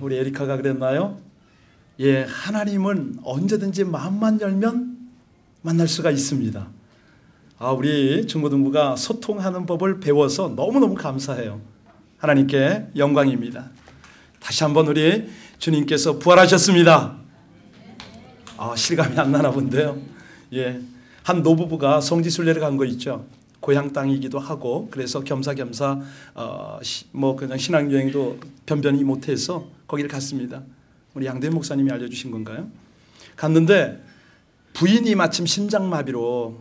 우리 에리카가 그랬나요? 예, 하나님은 언제든지 마음만 열면 만날 수가 있습니다. 우리 중고등부가 소통하는 법을 배워서 너무너무 감사해요. 하나님께 영광입니다. 다시 한번 우리 주님께서 부활하셨습니다. 실감이 안 나나 본데요. 예, 한 노부부가 성지순례를 간 거 있죠. 고향 땅이기도 하고 그래서 겸사겸사 그냥 신앙여행도 변변히 못해서 거기를 갔습니다. 우리 양대 목사님이 알려주신 건가요? 갔는데 부인이 마침 심장마비로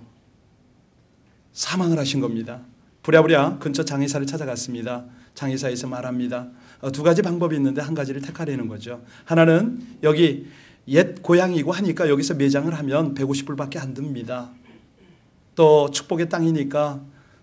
사망을 하신 겁니다. 부랴부랴 근처 장의사를 찾아갔습니다. 장의사에서 말합니다. 두 가지 방법이 있는데 한 가지를 택하려는 거죠. 하나는 여기 옛 고향이고 하니까 여기서 매장을 하면 150불밖에 안 듭니다. 또 축복의 땅이니까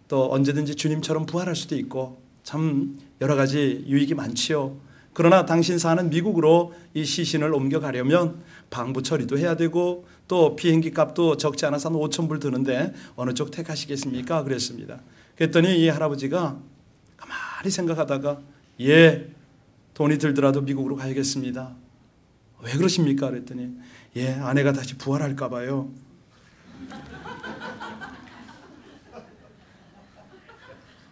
또 언제든지 주님처럼 부활할 수도 있고 참 여러 가지 유익이 많지요. 그러나 당신 사는 미국으로 이 시신을 옮겨가려면 방부 처리도 해야 되고 또 비행기 값도 적지 않아서 한 5,000불 드는데 어느 쪽 택하시겠습니까? 그랬습니다. 그랬더니 이 할아버지가 가만히 생각하다가 예, 돈이 들더라도 미국으로 가야겠습니다. 왜 그러십니까? 그랬더니 예, 아내가 다시 부활할까 봐요.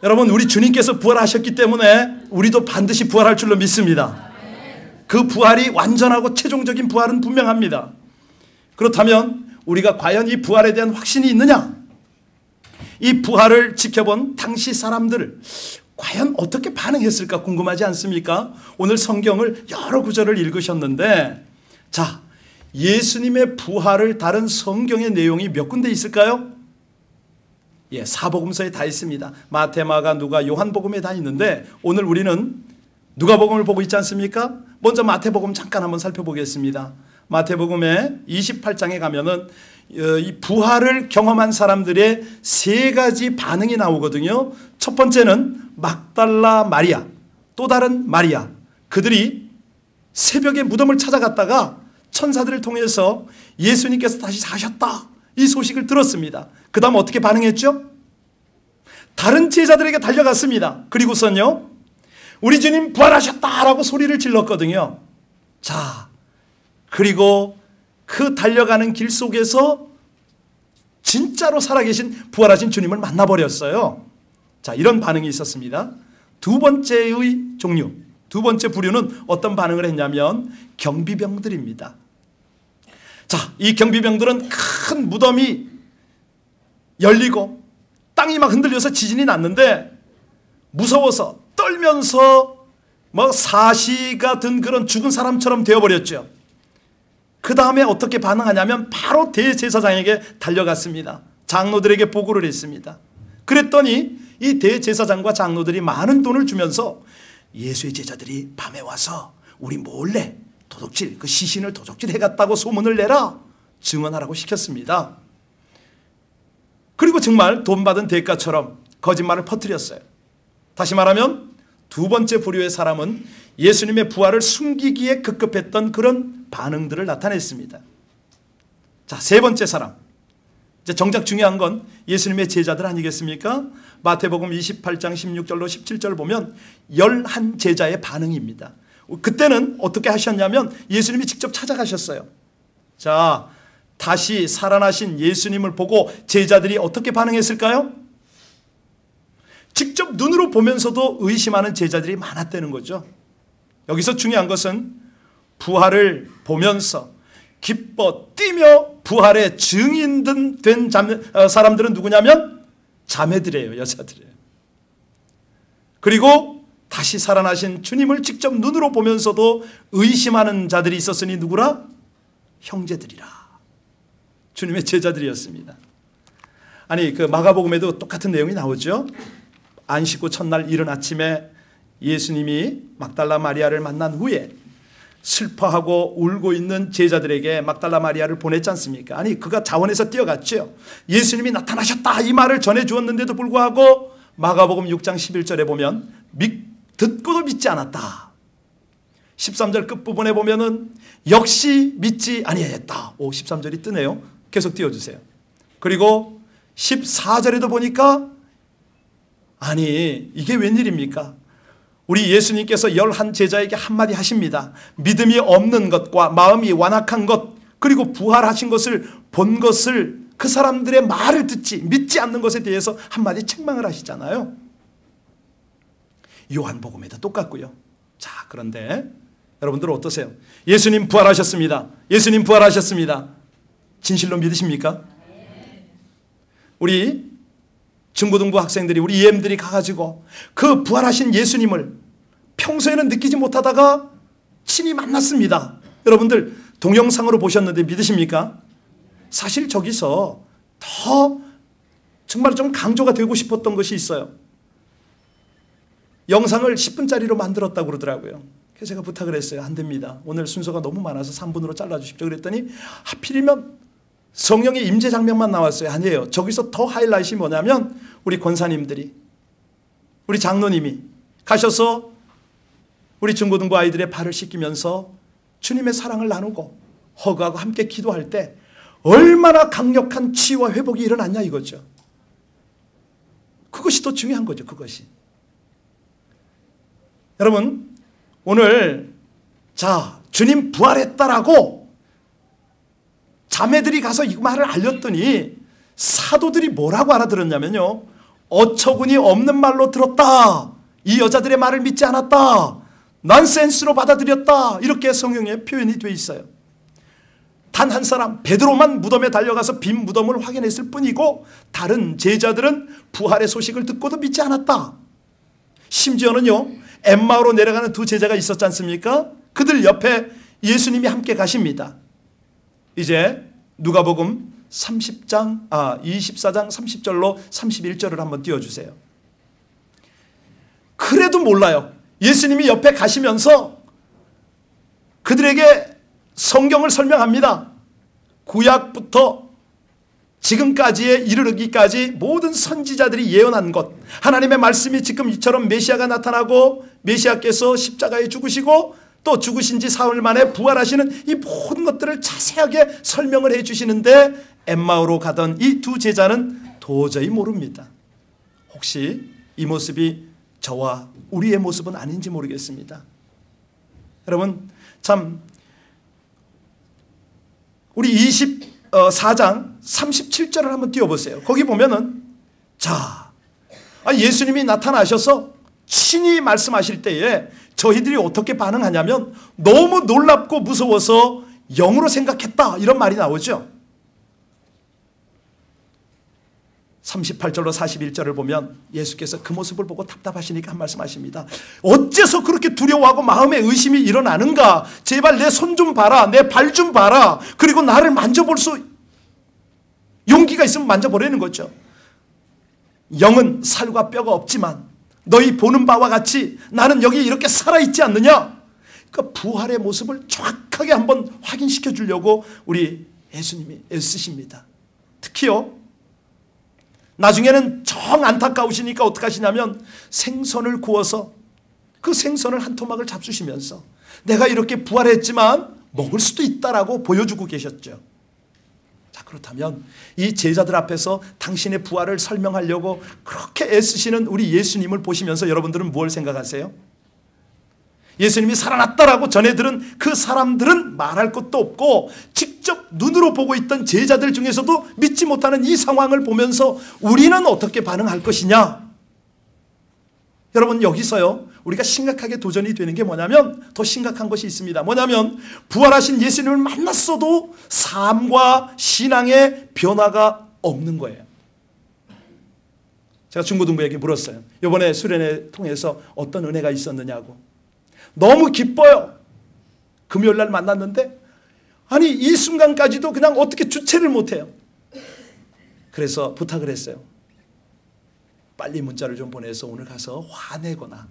여러분, 우리 주님께서 부활하셨기 때문에 우리도 반드시 부활할 줄로 믿습니다. 그 부활이 완전하고 최종적인 부활은 분명합니다. 그렇다면 우리가 과연 이 부활에 대한 확신이 있느냐? 이 부활을 지켜본 당시 사람들 과연 어떻게 반응했을까 궁금하지 않습니까? 오늘 성경을 여러 구절을 읽으셨는데 자, 예수님의 부활을 다룬 성경의 내용이 몇 군데 있을까요? 예, 사복음서에 다 있습니다. 마태, 마가, 누가, 요한복음에 다 있는데 오늘 우리는 누가복음을 보고 있지 않습니까? 먼저 마태복음 잠깐 한번 살펴보겠습니다. 마태복음의 28장에 가면은 이 부활을 경험한 사람들의 세 가지 반응이 나오거든요. 첫 번째는 막달라 마리아, 또 다른 마리아. 그들이 새벽에 무덤을 찾아갔다가 천사들을 통해서 예수님께서 다시 사셨다, 이 소식을 들었습니다. 그 다음 어떻게 반응했죠? 다른 제자들에게 달려갔습니다. 그리고선요, 우리 주님 부활하셨다라고 소리를 질렀거든요. 자, 그리고 그 달려가는 길 속에서 진짜로 살아계신 부활하신 주님을 만나버렸어요. 자, 이런 반응이 있었습니다. 두 번째의 종류, 두 번째 부류는 어떤 반응을 했냐면 경비병들입니다. 자, 이 경비병들은 큰 무덤이 열리고 땅이 막 흔들려서 지진이 났는데 무서워서 떨면서 사시가 든 그런 죽은 사람처럼 되어버렸죠. 그 다음에 어떻게 반응하냐면 바로 대제사장에게 달려갔습니다. 장로들에게 보고를 했습니다. 그랬더니 이 대제사장과 장로들이 많은 돈을 주면서 예수의 제자들이 밤에 와서 우리 몰래 도둑질, 그 시신을 도둑질 해갔다고 소문을 내라, 증언하라고 시켰습니다. 그리고 정말 돈 받은 대가처럼 거짓말을 퍼뜨렸어요. 다시 말하면 두 번째 부류의 사람은 예수님의 부활을 숨기기에 급급했던 그런 반응들을 나타냈습니다. 자, 세 번째 사람. 이제 정작 중요한 건 예수님의 제자들 아니겠습니까? 마태복음 28장 16절로 17절 보면 11제자의 반응입니다. 그때는 어떻게 하셨냐면 예수님이 직접 찾아가셨어요. 자, 다시 살아나신 예수님을 보고 제자들이 어떻게 반응했을까요? 직접 눈으로 보면서도 의심하는 제자들이 많았다는 거죠. 여기서 중요한 것은 부활을 보면서 기뻐 뛰며 부활의 증인 된 사람들은 누구냐면 자매들이에요. 여자들이에요. 그리고 다시 살아나신 주님을 직접 눈으로 보면서도 의심하는 자들이 있었으니 누구라? 형제들이라. 주님의 제자들이었습니다. 아니, 그 마가복음에도 똑같은 내용이 나오죠. 안식 후 첫날 이른 아침에 예수님이 막달라 마리아를 만난 후에 슬퍼하고 울고 있는 제자들에게 막달라 마리아를 보냈지 않습니까? 아니, 그가 자원에서 뛰어갔죠. 예수님이 나타나셨다, 이 말을 전해주었는데도 불구하고 마가복음 6장 11절에 보면 듣고도 믿지 않았다. 13절 끝부분에 보면은 역시 믿지 아니했다. 13절이 뜨네요. 계속 띄워주세요. 그리고 14절에도 보니까 아니, 이게 웬일입니까? 우리 예수님께서 11 제자에게 한마디 하십니다. 믿음이 없는 것과 마음이 완악한 것, 그리고 부활하신 것을 본 것을, 그 사람들의 말을 믿지 않는 것에 대해서 한마디 책망을 하시잖아요. 요한복음에도 똑같고요. 자, 그런데 여러분들 어떠세요? 예수님 부활하셨습니다. 예수님 부활하셨습니다. 진실로 믿으십니까? 우리 중고등부 학생들이, 우리 EM들이 가가지고 그 부활하신 예수님을 평소에는 느끼지 못하다가 친히 만났습니다. 여러분들 동영상으로 보셨는데 믿으십니까? 사실 저기서 더 정말 좀 강조가 되고 싶었던 것이 있어요. 영상을 10분짜리로 만들었다고 그러더라고요. 그래서 제가 부탁을 했어요. 안 됩니다. 오늘 순서가 너무 많아서 3분으로 잘라주십시오. 그랬더니 하필이면 성령의 임재 장면만 나왔어요. 아니에요. 저기서 더 하이라이트이 뭐냐면 우리 권사님들이, 우리 장로님이 가셔서 우리 중고등부 아이들의 발을 씻기면서 주님의 사랑을 나누고 허그하고 함께 기도할 때 얼마나 강력한 치유와 회복이 일어났냐 이거죠. 그것이 더 중요한 거죠. 그것이. 여러분 오늘 자 주님 부활했다라고 자매들이 가서 이 말을 알렸더니 사도들이 뭐라고 알아들었냐면요. 어처구니 없는 말로 들었다. 이 여자들의 말을 믿지 않았다. 난센스로 받아들였다. 이렇게 성경에 표현이 되어 있어요. 단 한 사람 베드로만 무덤에 달려가서 빈 무덤을 확인했을 뿐이고 다른 제자들은 부활의 소식을 듣고도 믿지 않았다. 심지어는요. 엠마오로 내려가는 두 제자가 있었지 않습니까? 그들 옆에 예수님이 함께 가십니다. 이제 누가복음 24장 30절로 31절을 한번 띄워주세요. 그래도 몰라요. 예수님이 옆에 가시면서 그들에게 성경을 설명합니다. 구약부터 지금까지에 이르기까지 모든 선지자들이 예언한 것, 하나님의 말씀이 지금 이처럼 메시아가 나타나고 메시아께서 십자가에 죽으시고 또 죽으신 지 사흘 만에 부활하시는 이 모든 것들을 자세하게 설명을 해 주시는데 엠마오로 가던 이 두 제자는 도저히 모릅니다. 혹시 이 모습이 저와 우리의 모습은 아닌지 모르겠습니다. 여러분 참 우리 24장 37절을 한번 띄워보세요. 거기 보면은 자 예수님이 나타나셔서 친히 말씀하실 때에 저희들이 어떻게 반응하냐면 너무 놀랍고 무서워서 영으로 생각했다 이런 말이 나오죠. 38절로 41절을 보면 예수께서 그 모습을 보고 답답하시니까 한 말씀 하십니다. 어째서 그렇게 두려워하고 마음에 의심이 일어나는가? 제발 내 손 좀 봐라. 내 발 좀 봐라. 그리고 나를 만져볼 수 용기가 있으면 만져보라는 거죠. 영은 살과 뼈가 없지만 너희 보는 바와 같이 나는 여기 이렇게 살아있지 않느냐? 그러니까 부활의 모습을 정확하게 한번 확인시켜 주려고 우리 예수님이 애쓰십니다. 특히요. 나중에는 정 안타까우시니까 어떻게 하시냐면 생선을 구워서 그 생선을 한 토막을 잡수시면서 내가 이렇게 부활했지만 먹을 수도 있다라고 보여주고 계셨죠. 자, 그렇다면 이 제자들 앞에서 당신의 부활을 설명하려고 그렇게 애쓰시는 우리 예수님을 보시면서 여러분들은 뭘 생각하세요? 예수님이 살아났다라고 전해 들은 그 사람들은 말할 것도 없고 직접 눈으로 보고 있던 제자들 중에서도 믿지 못하는 이 상황을 보면서 우리는 어떻게 반응할 것이냐? 여러분 여기서요 우리가 심각하게 도전이 되는 게 뭐냐면 더 심각한 것이 있습니다. 뭐냐면 부활하신 예수님을 만났어도 삶과 신앙의 변화가 없는 거예요. 제가 중고등부에게 물었어요. 이번에 수련회 통해서 어떤 은혜가 있었느냐고. 너무 기뻐요. 금요일날 만났는데 아니 이 순간까지도 그냥 어떻게 주체를 못해요. 그래서 부탁을 했어요. 빨리 문자를 좀 보내서 오늘 가서 화내거나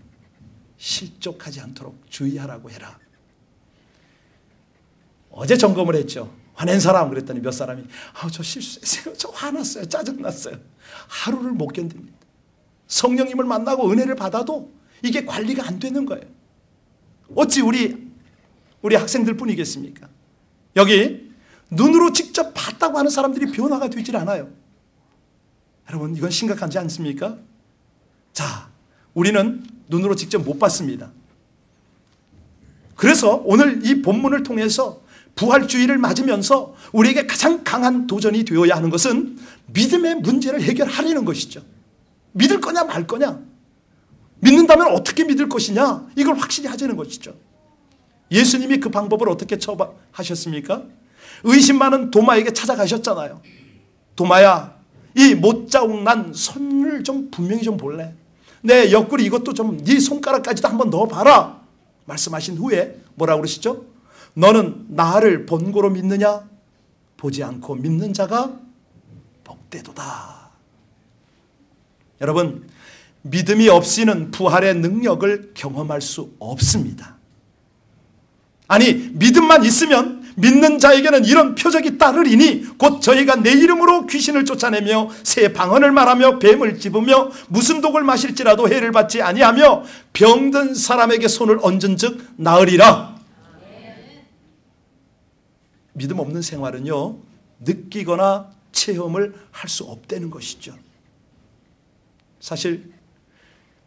실족하지 않도록 주의하라고 해라. 어제 점검을 했죠. 화낸 사람 그랬더니 몇 사람이 저 실수했어요. 저 화났어요. 짜증났어요. 하루를 못 견딥니다. 성령님을 만나고 은혜를 받아도 이게 관리가 안 되는 거예요. 어찌 우리 학생들 뿐이겠습니까? 여기 눈으로 직접 봤다고 하는 사람들이 변화가 되질 않아요. 여러분 이건 심각하지 않습니까? 자, 우리는 눈으로 직접 못 봤습니다. 그래서 오늘 이 본문을 통해서 부활주의를 맞으면서 우리에게 가장 강한 도전이 되어야 하는 것은 믿음의 문제를 해결하려는 것이죠. 믿을 거냐 말 거냐, 믿는다면 어떻게 믿을 것이냐, 이걸 확실히 하자는 것이죠. 예수님이 그 방법을 어떻게 처방하셨습니까? 의심 많은 도마에게 찾아가셨잖아요. 도마야, 이 못자국난 손을 좀 분명히 좀 볼래? 내 옆구리 이것도 좀 네 손가락까지도 한번 넣어봐라 말씀하신 후에 뭐라고 그러시죠? 너는 나를 본고로 믿느냐? 보지 않고 믿는 자가 복되도다. 여러분, 믿음이 없이는 부활의 능력을 경험할 수 없습니다. 아니, 믿음만 있으면 믿는 자에게는 이런 표적이 따르리니 곧 저희가 내 이름으로 귀신을 쫓아내며 새 방언을 말하며 뱀을 찝으며 무슨 독을 마실지라도 해를 받지 아니하며 병든 사람에게 손을 얹은 즉 나으리라. 믿음 없는 생활은요, 느끼거나 체험을 할 수 없다는 것이죠. 사실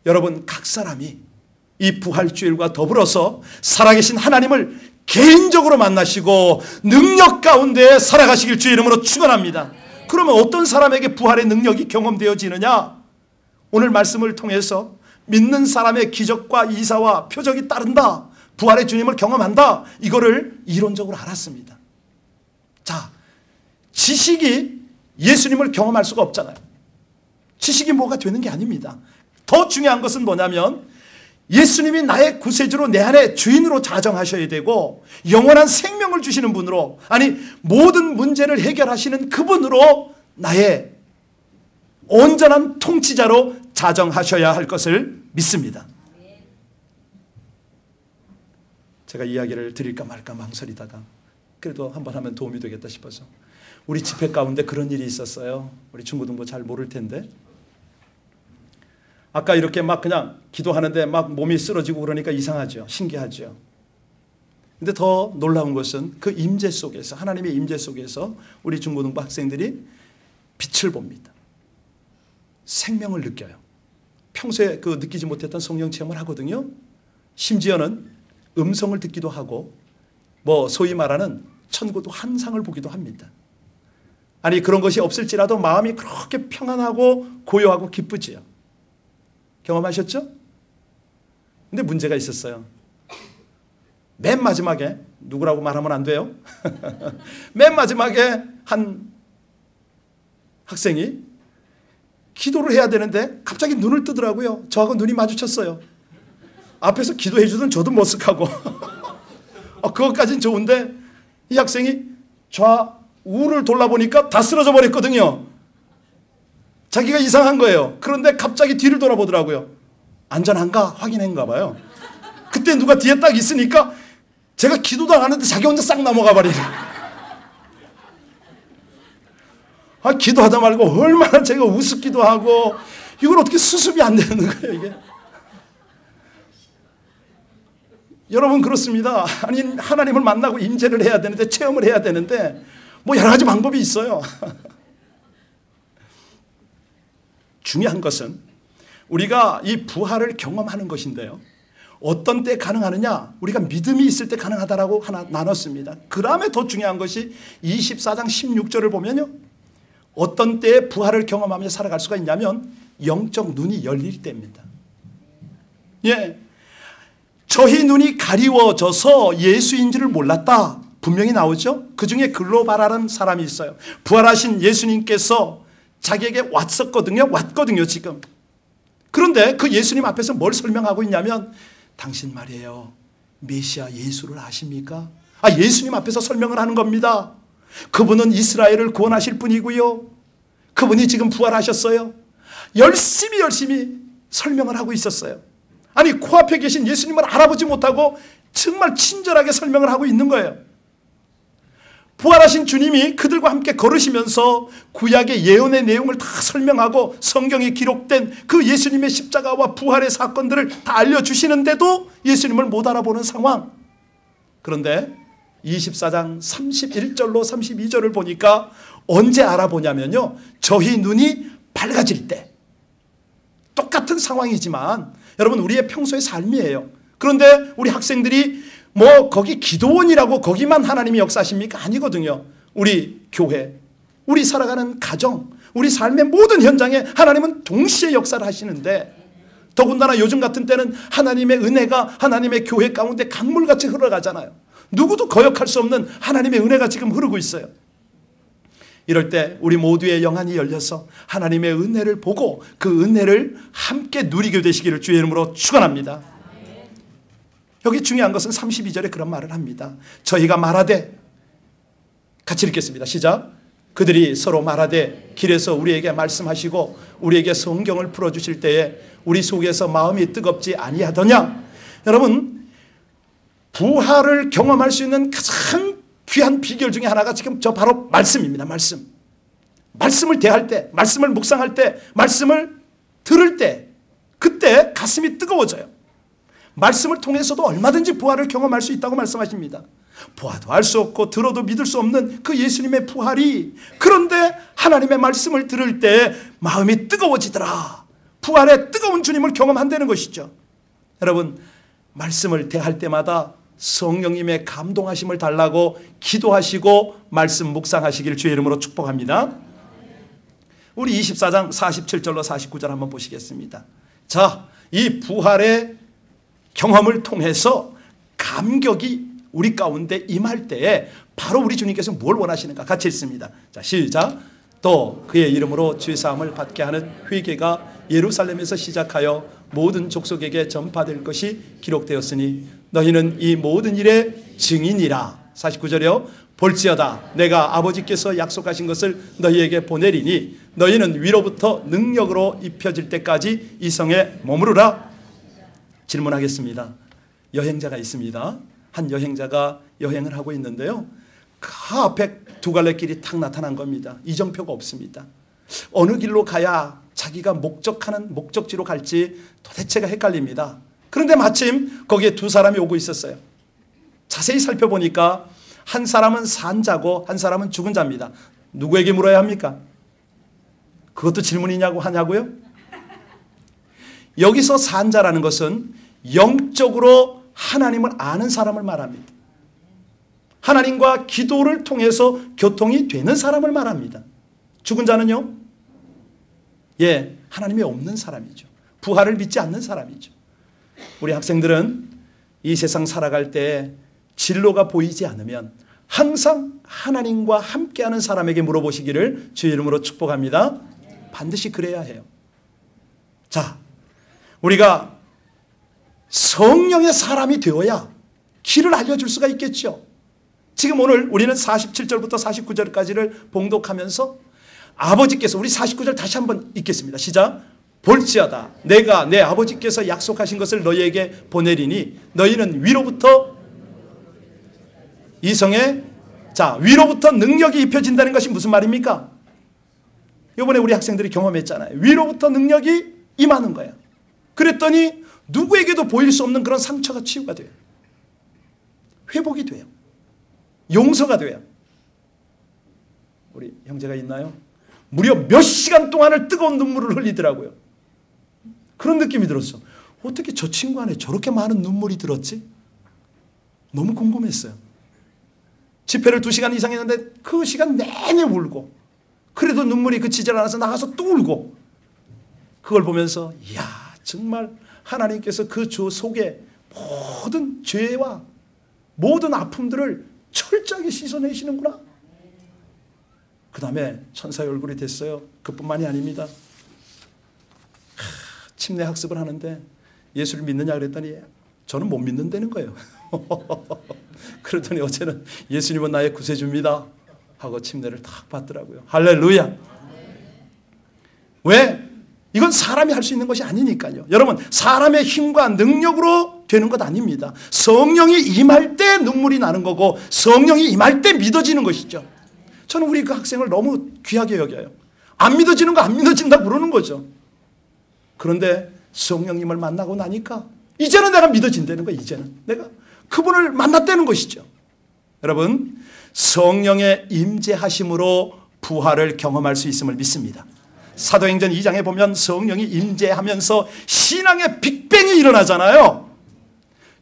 여러분, 각 사람이 이 부활주일과 더불어서 살아계신 하나님을 개인적으로 만나시고 능력 가운데 살아가시길 주의 이름으로 축원합니다. 그러면 어떤 사람에게 부활의 능력이 경험되어지느냐? 오늘 말씀을 통해서 믿는 사람의 기적과 이사와 표적이 따른다, 부활의 주님을 경험한다, 이거를 이론적으로 알았습니다. 자, 지식이 예수님을 경험할 수가 없잖아요. 지식이 뭐가 되는 게 아닙니다. 더 중요한 것은 뭐냐면 예수님이 나의 구세주로 내 안에 주인으로 자정하셔야 되고 영원한 생명을 주시는 분으로, 아니 모든 문제를 해결하시는 그분으로 나의 온전한 통치자로 자정하셔야 할 것을 믿습니다. 제가 이야기를 드릴까 말까 망설이다가 그래도 한번 하면 도움이 되겠다 싶어서, 우리 집회 가운데 그런 일이 있었어요. 우리 중고등부 잘 모를 텐데, 아까 이렇게 막 그냥 기도하는데 막 몸이 쓰러지고 그러니까 이상하죠. 신기하죠. 근데 더 놀라운 것은 그 임재 속에서, 하나님의 임재 속에서 우리 중고등부 학생들이 빛을 봅니다. 생명을 느껴요. 평소에 그 느끼지 못했던 성령 체험을 하거든요. 심지어는 음성을 듣기도 하고 뭐 소위 말하는 천국도 환상을 보기도 합니다. 아니, 그런 것이 없을지라도 마음이 그렇게 평안하고 고요하고 기쁘지요. 경험하셨죠? 근데 문제가 있었어요. 맨 마지막에, 누구라고 말하면 안 돼요? 맨 마지막에 한 학생이 기도를 해야 되는데 갑자기 눈을 뜨더라고요. 저하고 눈이 마주쳤어요. 앞에서 기도해 주던 저도 머쓱하고 그것까진 좋은데 이 학생이 좌우를 돌아보니까 다 쓰러져 버렸거든요. 자기가 이상한 거예요. 그런데 갑자기 뒤를 돌아보더라고요. 안전한가 확인한가 봐요. 그때 누가 뒤에 딱 있으니까 제가 기도도 안 하는데 자기 혼자 싹 넘어가 버리네. 기도하다 말고 얼마나 제가 우습기도 하고, 이걸 어떻게 수습이 안 되는 거예요, 이게. 여러분, 그렇습니다. 아니, 하나님을 만나고 임재를 해야 되는데, 체험을 해야 되는데 뭐 여러 가지 방법이 있어요. 중요한 것은 우리가 이 부활을 경험하는 것인데요, 어떤 때 가능하느냐? 우리가 믿음이 있을 때 가능하다라고 하나 나눴습니다. 그 다음에 더 중요한 것이 24장 16절을 보면요, 어떤 때에 부활을 경험하며 살아갈 수가 있냐면 영적 눈이 열릴 때입니다. 예, 저희 눈이 가리워져서 예수인 줄을 몰랐다, 분명히 나오죠. 그 중에 글로바라는 사람이 있어요. 부활하신 예수님께서 자기에게 왔거든요 지금. 그런데 그 예수님 앞에서 뭘 설명하고 있냐면, 당신 말이에요, 메시아 예수를 아십니까? 예수님 앞에서 설명을 하는 겁니다. 그분은 이스라엘을 구원하실 분이고요, 그분이 지금 부활하셨어요. 열심히 설명을 하고 있었어요. 아니, 코앞에 계신 예수님을 알아보지 못하고 정말 친절하게 설명을 하고 있는 거예요. 부활하신 주님이 그들과 함께 걸으시면서 구약의 예언의 내용을 다 설명하고 성경에 기록된 그 예수님의 십자가와 부활의 사건들을 다 알려주시는데도 예수님을 못 알아보는 상황. 그런데 24장 31절로 32절을 보니까 언제 알아보냐면요, 저희 눈이 밝아질 때, 똑같은 상황이지만 여러분 우리의 평소의 삶이에요. 그런데 우리 학생들이 뭐 거기 기도원이라고 거기만 하나님이 역사하십니까? 아니거든요. 우리 교회, 우리 살아가는 가정, 우리 삶의 모든 현장에 하나님은 동시에 역사를 하시는데 더군다나 요즘 같은 때는 하나님의 은혜가 하나님의 교회 가운데 강물같이 흘러가잖아요. 누구도 거역할 수 없는 하나님의 은혜가 지금 흐르고 있어요. 이럴 때 우리 모두의 영안이 열려서 하나님의 은혜를 보고 그 은혜를 함께 누리게 되시기를 주의 이름으로 축원합니다. 여기 중요한 것은 32절에 그런 말을 합니다. 저희가 말하되, 같이 읽겠습니다. 시작. 그들이 서로 말하되 길에서 우리에게 말씀하시고 우리에게 성경을 풀어주실 때에 우리 속에서 마음이 뜨겁지 아니하더냐. 여러분, 부활을 경험할 수 있는 가장 귀한 비결 중에 하나가 지금 저 바로 말씀입니다. 말씀을 대할 때, 말씀을 묵상할 때, 말씀을 들을 때 그때 가슴이 뜨거워져요. 말씀을 통해서도 얼마든지 부활을 경험할 수 있다고 말씀하십니다. 보아도 알 수 없고 들어도 믿을 수 없는 그 예수님의 부활이, 그런데 하나님의 말씀을 들을 때 마음이 뜨거워지더라. 부활의 뜨거운 주님을 경험한다는 것이죠. 여러분, 말씀을 대할 때마다 성령님의 감동하심을 달라고 기도하시고 말씀 묵상하시기를 주의 이름으로 축복합니다. 우리 24장 47절로 49절 한번 보시겠습니다. 자, 이 부활의 경험을 통해서 감격이 우리 가운데 임할 때에 바로 우리 주님께서 뭘 원하시는가 같이 읽습니다. 자, 시작. 또 그의 이름으로 죄사함을 받게 하는 회개가 예루살렘에서 시작하여 모든 족속에게 전파될 것이 기록되었으니 너희는 이 모든 일의 증인이라. 49절이요. 볼지어다 내가 아버지께서 약속하신 것을 너희에게 보내리니 너희는 위로부터 능력으로 입혀질 때까지 이 성에 머무르라. 질문하겠습니다. 여행자가 있습니다. 한 여행자가 여행을 하고 있는데요. 그 앞에 두 갈래 길이 탁 나타난 겁니다. 이정표가 없습니다. 어느 길로 가야 자기가 목적하는 목적지로 갈지 도대체가 헷갈립니다. 그런데 마침 거기에 두 사람이 오고 있었어요. 자세히 살펴보니까 한 사람은 산 자고 한 사람은 죽은 자입니다. 누구에게 물어야 합니까? 그것도 질문이냐고 하냐고요? 여기서 산 자라는 것은 영적으로 하나님을 아는 사람을 말합니다. 하나님과 기도를 통해서 교통이 되는 사람을 말합니다. 죽은 자는요? 예, 하나님이 없는 사람이죠. 부활을 믿지 않는 사람이죠. 우리 학생들은 이 세상 살아갈 때 진로가 보이지 않으면 항상 하나님과 함께하는 사람에게 물어보시기를 주의 이름으로 축복합니다. 반드시 그래야 해요. 자, 우리가 성령의 사람이 되어야 길을 알려줄 수가 있겠죠. 지금 오늘 우리는 47절부터 49절까지를 봉독하면서 아버지께서, 우리 49절 다시 한번 읽겠습니다. 시작. 볼지어다 내가 내 아버지께서 약속하신 것을 너희에게 보내리니 너희는 위로부터 이 성에, 자, 위로부터 능력이 입혀진다는 것이 무슨 말입니까? 이번에 우리 학생들이 경험했잖아요. 위로부터 능력이 임하는 거예요. 그랬더니 누구에게도 보일 수 없는 그런 상처가 치유가 돼요. 회복이 돼요. 용서가 돼요. 우리 형제가 있나요? 무려 몇 시간 동안을 뜨거운 눈물을 흘리더라고요. 그런 느낌이 들었어. 어떻게 저 친구 안에 저렇게 많은 눈물이 들었지? 너무 궁금했어요. 집회를 2시간 이상 했는데 그 시간 내내 울고, 그래도 눈물이 그치질 않아서 나가서 또 울고, 그걸 보면서 이야, 정말 하나님께서 그 주 속에 모든 죄와 모든 아픔들을 철저하게 씻어내시는구나. 그 다음에 천사의 얼굴이 됐어요. 그뿐만이 아닙니다. 침례 학습을 하는데 예수를 믿느냐 그랬더니 저는 못 믿는다는 거예요. 그러더니 어제는 예수님은 나의 구세주입니다 하고 침례를 딱 받더라고요. 할렐루야. 왜? 이건 사람이 할 수 있는 것이 아니니까요. 여러분, 사람의 힘과 능력으로 되는 것 아닙니다. 성령이 임할 때 눈물이 나는 거고 성령이 임할 때 믿어지는 것이죠. 저는 우리 그 학생을 너무 귀하게 여겨요. 안 믿어지는 거 안 믿어진다고 그러는 거죠. 그런데 성령님을 만나고 나니까 이제는 내가 믿어진다는 거예요. 이제는 내가 그분을 만났다는 것이죠. 여러분, 성령의 임재하심으로 부활을 경험할 수 있음을 믿습니다. 사도행전 2장에 보면 성령이 임재하면서 신앙의 빅뱅이 일어나잖아요.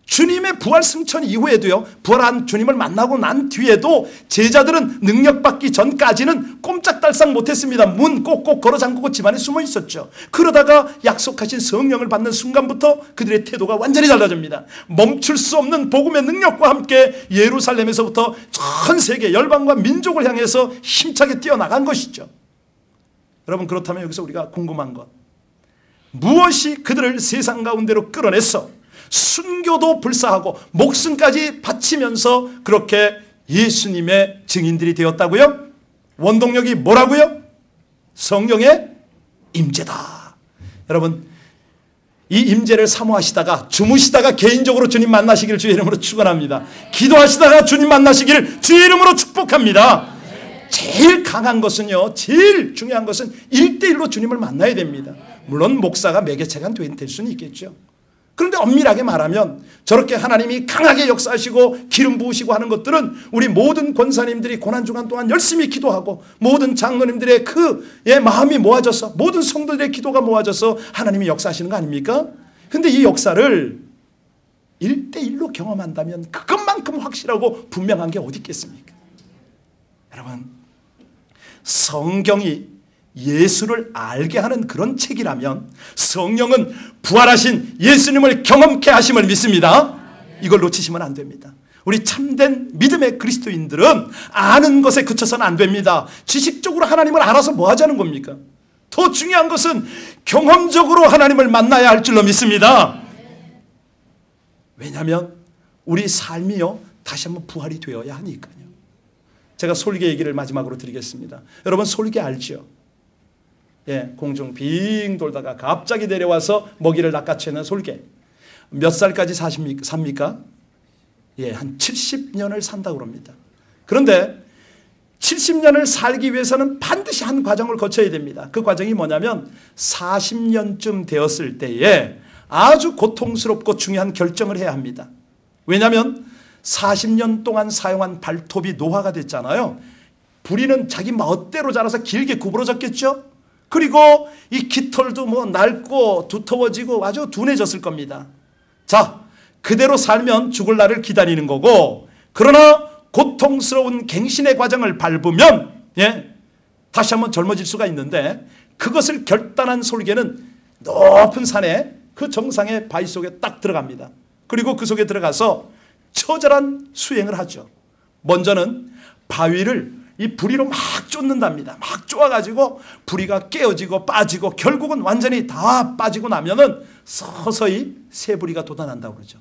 주님의 부활 승천 이후에도요, 부활한 주님을 만나고 난 뒤에도 제자들은 능력받기 전까지는 꼼짝달싹 못했습니다. 문 꼭꼭 걸어 잠그고 집안에 숨어 있었죠. 그러다가 약속하신 성령을 받는 순간부터 그들의 태도가 완전히 달라집니다. 멈출 수 없는 복음의 능력과 함께 예루살렘에서부터 전 세계 열방과 민족을 향해서 힘차게 뛰어나간 것이죠. 여러분, 그렇다면 여기서 우리가 궁금한 것, 무엇이 그들을 세상 가운데로 끌어냈어 순교도 불사하고 목숨까지 바치면서 그렇게 예수님의 증인들이 되었다고요? 원동력이 뭐라고요? 성령의 임재다. 여러분, 이 임재를 사모하시다가 주무시다가 개인적으로 주님 만나시기를 주의 이름으로 축원합니다. 기도하시다가 주님 만나시기를 주의 이름으로 축복합니다. 제일 강한 것은요, 제일 중요한 것은 1대1로 주님을 만나야 됩니다. 물론 목사가 매개체가 될 수는 있겠죠. 그런데 엄밀하게 말하면 저렇게 하나님이 강하게 역사하시고 기름 부으시고 하는 것들은 우리 모든 권사님들이 고난주간 동안 열심히 기도하고 모든 장로님들의 마음이 모아져서 모든 성도들의 기도가 모아져서 하나님이 역사하시는 거 아닙니까? 그런데 이 역사를 1대1로 경험한다면 그것만큼 확실하고 분명한 게 어디 있겠습니까? 여러분, 성경이 예수를 알게 하는 그런 책이라면 성령은 부활하신 예수님을 경험케 하심을 믿습니다. 이걸 놓치시면 안 됩니다. 우리 참된 믿음의 그리스도인들은 아는 것에 그쳐서는 안 됩니다. 지식적으로 하나님을 알아서 뭐 하자는 겁니까? 더 중요한 것은 경험적으로 하나님을 만나야 할 줄로 믿습니다. 왜냐하면 우리 삶이요, 다시 한번 부활이 되어야 하니까요. 제가 솔개 얘기를 마지막으로 드리겠습니다. 여러분, 솔개 알죠? 예, 공중 빙 돌다가 갑자기 내려와서 먹이를 낚아채는 솔개. 몇 살까지 삽니까? 예, 한 70년을 산다고 합니다. 그런데 70년을 살기 위해서는 반드시 한 과정을 거쳐야 됩니다. 그 과정이 뭐냐면 40년쯤 되었을 때에 아주 고통스럽고 중요한 결정을 해야 합니다. 왜냐하면 40년 동안 사용한 발톱이 노화가 됐잖아요. 부리는 자기 멋대로 자라서 길게 구부러졌겠죠. 그리고 이 깃털도 뭐 낡고 두터워지고 아주 둔해졌을 겁니다. 자, 그대로 살면 죽을 날을 기다리는 거고, 그러나 고통스러운 갱신의 과정을 밟으면 다시 한번 젊어질 수가 있는데, 그것을 결단한 솔개는 높은 산에 그 정상의 바위 속에 딱 들어갑니다. 그리고 그 속에 들어가서 처절한 수행을 하죠. 먼저는 바위를 이 부리로 막 쫓는답니다. 막 쪼아가지고 부리가 깨어지고 빠지고 결국은 완전히 다 빠지고 나면은 서서히 새 부리가 돋아난다고 그러죠.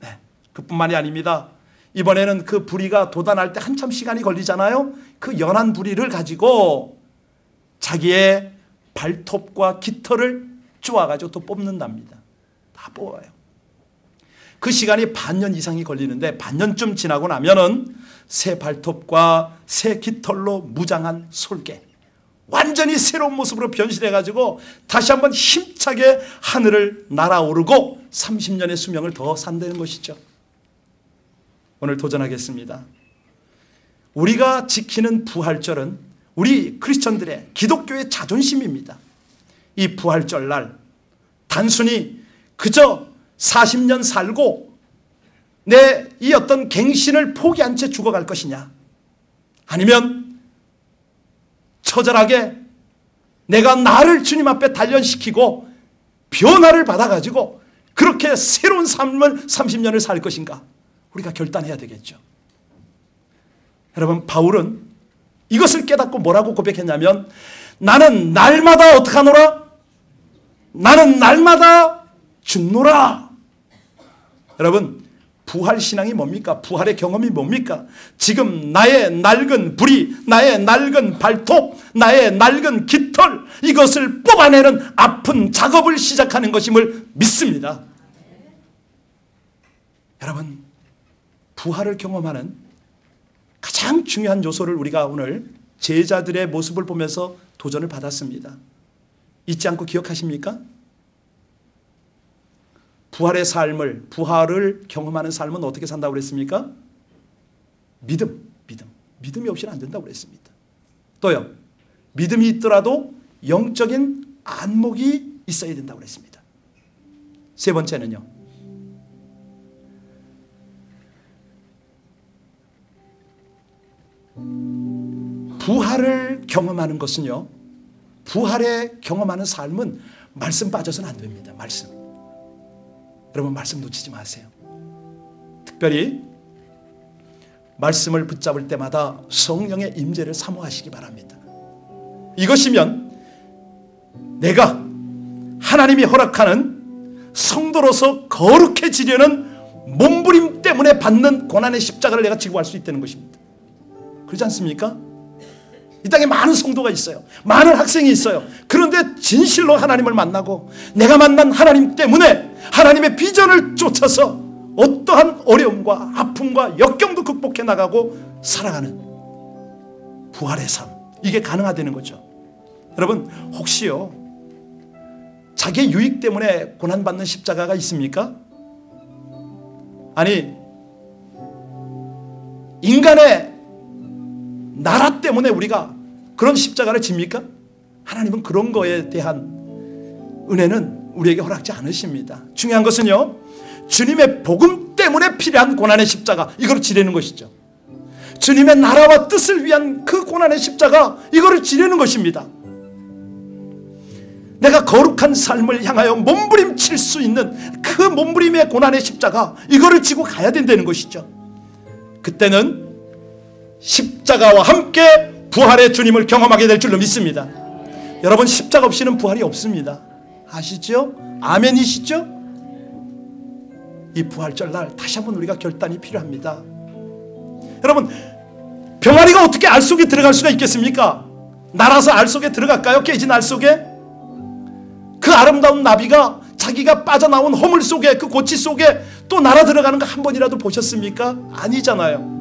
네, 그뿐만이 아닙니다. 이번에는 그 부리가 돋아날 때 한참 시간이 걸리잖아요. 그 연한 부리를 가지고 자기의 발톱과 깃털을 쪼아가지고 또 뽑는답니다. 다 뽑아요. 그 시간이 반년 이상이 걸리는데 반년쯤 지나고 나면은 새 발톱과 새 깃털로 무장한 솔개, 완전히 새로운 모습으로 변신해가지고 다시 한번 힘차게 하늘을 날아오르고 30년의 수명을 더 산다는 것이죠. 오늘 도전하겠습니다. 우리가 지키는 부활절은 우리 크리스천들의 기독교의 자존심입니다. 이 부활절 날 단순히 그저 40년 살고 내 이 어떤 갱신을 포기한 채 죽어갈 것이냐, 아니면 처절하게 내가 나를 주님 앞에 단련시키고 변화를 받아가지고 그렇게 새로운 삶을 30년을 살 것인가, 우리가 결단해야 되겠죠. 여러분, 바울은 이것을 깨닫고 뭐라고 고백했냐면, 나는 날마다 어떡하노라? 나는 날마다 죽노라. 여러분, 부활신앙이 뭡니까? 부활의 경험이 뭡니까? 지금 나의 낡은 부리, 나의 낡은 발톱, 나의 낡은 깃털, 이것을 뽑아내는 아픈 작업을 시작하는 것임을 믿습니다. 여러분, 부활을 경험하는 가장 중요한 요소를 우리가 오늘 제자들의 모습을 보면서 도전을 받았습니다. 잊지 않고 기억하십니까? 부활의 삶을, 부활을 경험하는 삶은 어떻게 산다고 그랬습니까? 믿음이 없이는 안 된다고 그랬습니다. 또요, 믿음이 있더라도 영적인 안목이 있어야 된다고 그랬습니다. 세 번째는요, 부활을 경험하는 것은요, 부활에 경험하는 삶은 말씀 빠져서는 안 됩니다. 말씀. 여러분, 말씀 놓치지 마세요. 특별히 말씀을 붙잡을 때마다 성령의 임재를 사모하시기 바랍니다. 이것이면 내가 하나님이 허락하는 성도로서 거룩해지려는 몸부림 때문에 받는 고난의 십자가를 내가 지고 갈 수 있다는 것입니다. 그렇지 않습니까? 이 땅에 많은 성도가 있어요. 많은 학생이 있어요. 그런데 진실로 하나님을 만나고 내가 만난 하나님 때문에 하나님의 비전을 쫓아서 어떠한 어려움과 아픔과 역경도 극복해 나가고 살아가는 부활의 삶, 이게 가능하다는 거죠. 여러분, 혹시요 자기의 유익 때문에 고난받는 십자가가 있습니까? 아니, 인간의 나라 때문에 우리가 그런 십자가를 집니까? 하나님은 그런 거에 대한 은혜는 우리에게 허락지 않으십니다. 중요한 것은요, 주님의 복음 때문에 필요한 고난의 십자가, 이걸 지르는 것이죠. 주님의 나라와 뜻을 위한 그 고난의 십자가, 이거를 지르는 것입니다. 내가 거룩한 삶을 향하여 몸부림칠 수 있는 그 몸부림의 고난의 십자가, 이거를 지고 가야 된다는 것이죠. 그때는 십자가와 함께 부활의 주님을 경험하게 될 줄로 믿습니다. 여러분, 십자가 없이는 부활이 없습니다. 아시죠? 아멘이시죠? 이 부활절 날 다시 한번 우리가 결단이 필요합니다. 여러분, 병아리가 어떻게 알 속에 들어갈 수가 있겠습니까? 날아서 알 속에 들어갈까요? 깨진 알 속에? 그 아름다운 나비가 자기가 빠져나온 허물 속에, 그 고치 속에 또 날아 들어가는 거 한 번이라도 보셨습니까? 아니잖아요.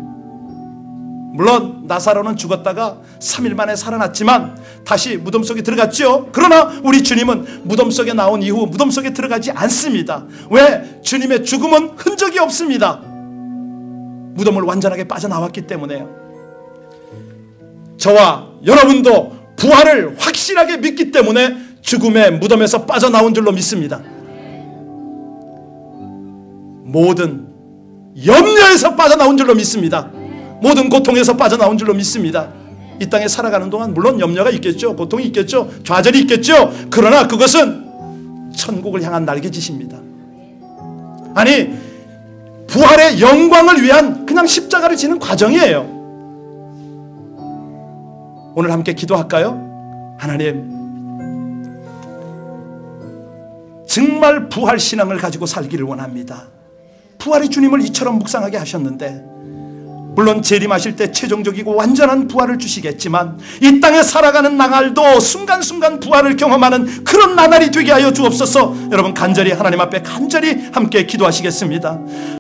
물론 나사로는 죽었다가 3일 만에 살아났지만 다시 무덤 속에 들어갔죠. 그러나 우리 주님은 무덤 속에 나온 이후 무덤 속에 들어가지 않습니다. 왜? 주님의 죽음은 흔적이 없습니다. 무덤을 완전하게 빠져나왔기 때문에요. 저와 여러분도 부활을 확실하게 믿기 때문에 죽음의 무덤에서 빠져나온 줄로 믿습니다. 모든 염려에서 빠져나온 줄로 믿습니다. 모든 고통에서 빠져나온 줄로 믿습니다. 이 땅에 살아가는 동안 물론 염려가 있겠죠. 고통이 있겠죠. 좌절이 있겠죠. 그러나 그것은 천국을 향한 날개짓입니다. 아니, 부활의 영광을 위한 그냥 십자가를 지는 과정이에요. 오늘 함께 기도할까요? 하나님, 정말 부활 신앙을 가지고 살기를 원합니다. 부활의 주님을 이처럼 묵상하게 하셨는데, 물론 재림하실 때 최종적이고 완전한 부활을 주시겠지만 이 땅에 살아가는 나날도 순간순간 부활을 경험하는 그런 나날이 되게 하여 주옵소서. 여러분, 간절히 하나님 앞에 간절히 함께 기도하시겠습니다.